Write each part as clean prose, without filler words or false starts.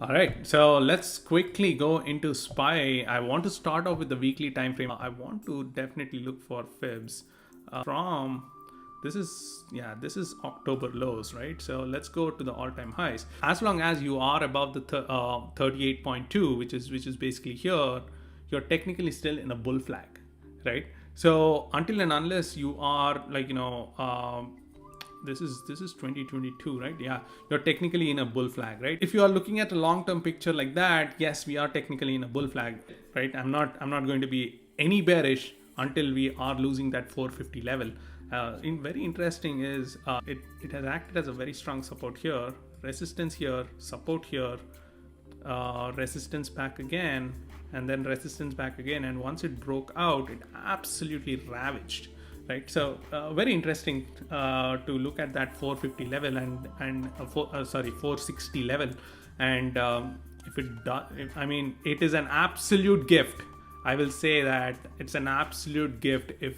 All right, so let's quickly go into SPY. I want to start off with the weekly time frame. I want to definitely look for fibs from this is October lows, right? So let's go to the all-time highs. As long as you are above the 38.2, which is basically here, you're technically still in a bull flag, right? So until and unless you are this is 2022, right? Yeah, you're technically in a bull flag, right? If you are looking at a long-term picture like that, yes, we are technically in a bull flag, right? I'm not going to be any bearish until we are losing that 450 level. Very interesting is it has acted as a very strong support here, resistance here, support here, resistance back again, and then resistance back again, and once it broke out, it absolutely ravaged, right? So very interesting to look at that 450 level and 460 level, and if it does, I mean, it is an absolute gift. I will say that it's an absolute gift if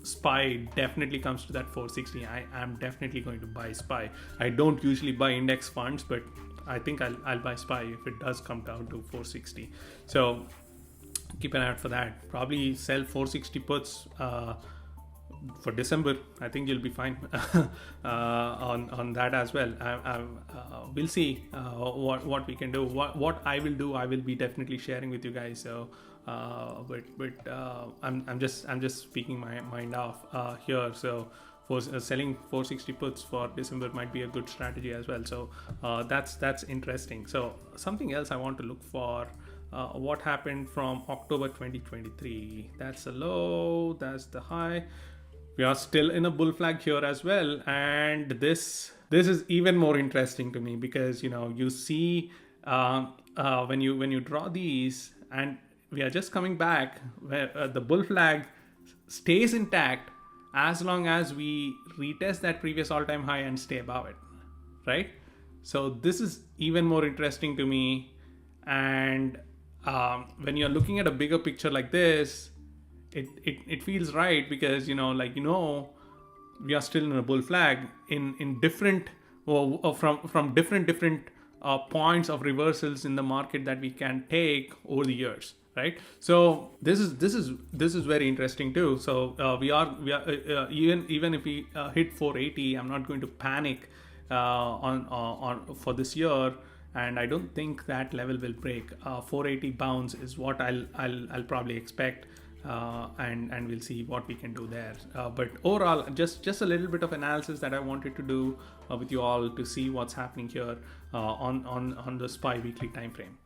SPY definitely comes to that 460. I am definitely going to buy SPY. I don't usually buy index funds, but I think I'll buy SPY if it does come down to 460. So keep an eye out for that. Probably sell 460 puts for December. I think you'll be fine on that as well. We'll see what we can do. What I will do, I will be definitely sharing with you guys. So I'm just speaking my mind off here. So for selling 460 puts for December might be a good strategy as well. So that's interesting. So something else I want to look for. What happened from October 2023? That's the low, that's the high. We are still in a bull flag here as well, and this is even more interesting to me because you see when you draw these, and we are just coming back where the bull flag stays intact as long as we retest that previous all-time high and stay above it, right? So this is even more interesting to me, and when you're looking at a bigger picture like this, it feels right because we are still in a bull flag in different from different points of reversals in the market that we can take over the years, right? So this is very interesting too. So we are even if we hit 480, I'm not going to panic on for this year, and I don't think that level will break. 480 bounce is what I'll probably expect. And we'll see what we can do there. But overall, just a little bit of analysis that I wanted to do with you all to see what's happening here on the SPY weekly time frame.